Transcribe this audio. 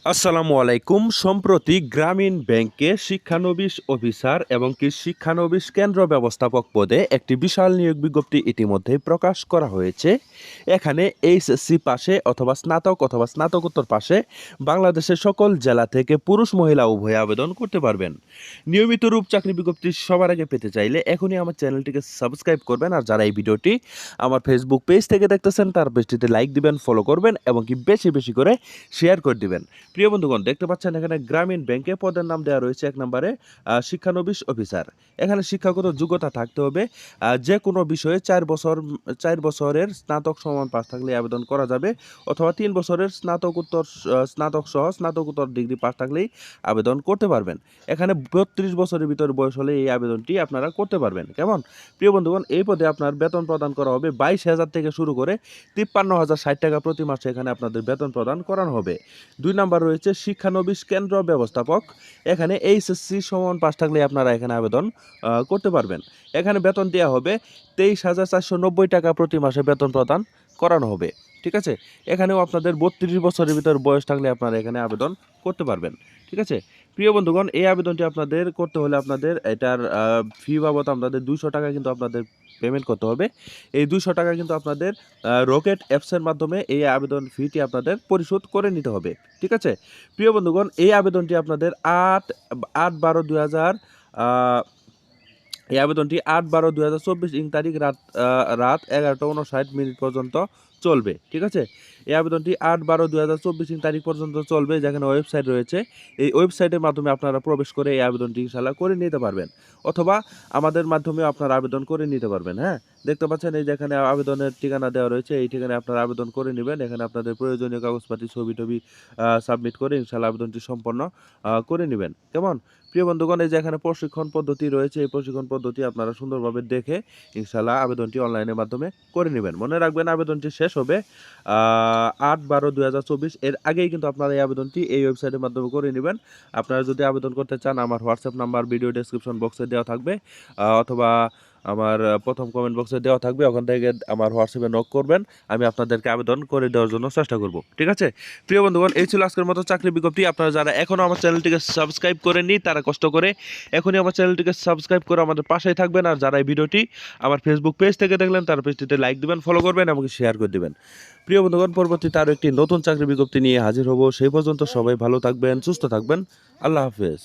আসসালামু আলাইকুম। সম্প্রতি গ্রামীণ ব্যাংকে শিক্ষানবিশ অফিসার এবং কি শিক্ষানবিশ কেন্দ্র ব্যবস্থাপক পদে একটি বিশাল নিয়োগ বিজ্ঞপ্তি ইতিমধ্যেই প্রকাশ করা হয়েছে। এখানে এইচএসসি পাশে অথবা স্নাতক অথবা স্নাতকোত্তর পাশে বাংলাদেশের সকল জেলা থেকে পুরুষ মহিলা উভয়ে আবেদন করতে পারবেন। নিয়মিত রূপ চাকরি বিজ্ঞপ্তি সবার আগে পেতে চাইলে এখনই আমার চ্যানেলটিকে সাবস্ক্রাইব করবেন, আর যারা এই ভিডিওটি আমার ফেসবুক পেজ থেকে দেখতেছেন তার পেজটিতে লাইক দিবেন, ফলো করবেন এবং কি বেশি বেশি করে শেয়ার করে দিবেন। প্রিয় বন্ধুগণ, দেখতে পাচ্ছেন এখানে গ্রামীণ ব্যাংকে পদের নাম দেওয়া রয়েছে এক নম্বরে শিক্ষানবিশ অফিসার। এখানে শিক্ষাগত যোগ্যতা থাকতে হবে। যে কোনো বিষয়ে 4 বছরের স্নাতক সমান পাস থাকলে আবেদন করা যাবে, অথবা 3 বছরের স্নাতক সহ স্নাতকোত্তর ডিগ্রি পাস থাকলেই আবেদন করতে পারবেন। এখানে 32 বছরের ভিতর বয়স হলে এই আবেদনটি আপনারা করতে পারবেন। কেমন প্রিয় বন্ধুগণ, এই পদে আপনার বেতন প্রদান করা হবে 22,000 থেকে শুরু করে 53,060 টাকা প্রতি মাসে এখানে আপনাদের বেতন প্রদান করানো হবে। 2 নাম্বার রয়েছে শিক্ষানবিশ কেন্দ্র ব্যবস্থাপক। এখানে এইচএসসি সমান পাস থাকলে আপনারা এখানে আবেদন করতে পারবেন। এখানে বেতন দেওয়া হবে 23,490 টাকা প্রতি মাসে বেতন প্রদান করানো হবে। ঠিক আছে, এখানেও আপনাদের 32 বছরের ভিতর বয়স থাকলে আপনারা এখানে আবেদন করতে পারবেন। ঠিক আছে প্রিয় বন্ধুগণ, এই আবেদনটি আপনাদের করতে হলে আপনাদের এটার ফি বাবদ আপনাদের 200 টাকা কিন্তু আপনাদের পেমেন্ট করতে হবে। এই 200 টাকা কিন্তু আপনাদের রকেট অ্যাপসের মাধ্যমে এই আবেদন ফিটি আপনাদের পরিশোধ করে নিতে হবে। ঠিক আছে প্রিয় বন্ধুগণ, এই আবেদনটি আপনাদের 8/12/2000 এই আবেদনটি 8/12/2024 তারিখ রাত 11:59 পর্যন্ত চলবে। ঠিক আছে, এই আবেদনটি 8/12/2024 তারিখ পর্যন্ত চলবে। যেখানে ওয়েবসাইট রয়েছে, এই ওয়েবসাইটের মাধ্যমে আপনারা প্রবেশ করে এই আবেদনটি ইনশাআল্লাহ করে নিতে পারবেন, অথবা আমাদের মাধ্যমে আপনারা আবেদন করে নিতে পারবেন। হ্যাঁ, দেখতে পাচ্ছেন এই যেখানে আবেদনের ঠিকানা দেওয়া রয়েছে, এই ঠিকানায় আপনারা আবেদন করে নেবেন। এখানে আপনাদের প্রয়োজনীয় কাগজপাতি ছবি টবি সাবমিট করে ইনশাআল্লাহ আবেদনটি সম্পন্ন করে নেবেন। কেমন প্রিয় বন্ধুগণ, এই যে এখানে প্রশিক্ষণ পদ্ধতি রয়েছে, এই প্রশিক্ষণ পদ্ধতি আপনারা সুন্দরভাবে দেখে ইনশাআল্লাহ আবেদনটি অনলাইনের মাধ্যমে করে নেবেন। মনে রাখবেন আবেদনটি শেষ হবে 8/12/2024। এর আগেই কিন্তু আপনারা এই আবেদনটি এই ওয়েবসাইটের মাধ্যমে করে নেবেন। আপনারা যদি আবেদন করতে চান, আমার হোয়াটসঅ্যাপ নাম্বার ভিডিও ডেসক্রিপশন বক্সে দেওয়া থাকবে, অথবা আমার প্রথম কমেন্ট বক্সে দেওয়া থাকবে। ওখান থেকে আমার হোয়াটসঅ্যাপে নক করবেন, আমি আপনাদেরকে আবেদন করে দেওয়ার জন্য চেষ্টা করব। ঠিক আছে প্রিয় বন্ধুগণ, এই ছিল আজকের মতো চাকরি বিজ্ঞপ্তি। আপনারা যারা এখনও আমার চ্যানেলটিকে সাবস্ক্রাইব করেননি তারা কষ্ট করে এখনই আমার চ্যানেলটিকে সাবস্ক্রাইব করে আমাদের পাশেই থাকবেন। আর যারা এই ভিডিওটি আমার ফেসবুক পেজ থেকে দেখলেন তার পেজটিতে লাইক দিবেন, ফলো করবেন এবং শেয়ার করে দিবেন। প্রিয় বন্ধুগণ, পরবর্তীতে আরও একটি নতুন চাকরি বিজ্ঞপ্তি নিয়ে হাজির হব। সেই পর্যন্ত সবাই ভালো থাকবেন, সুস্থ থাকবেন। আল্লাহ হাফেজ।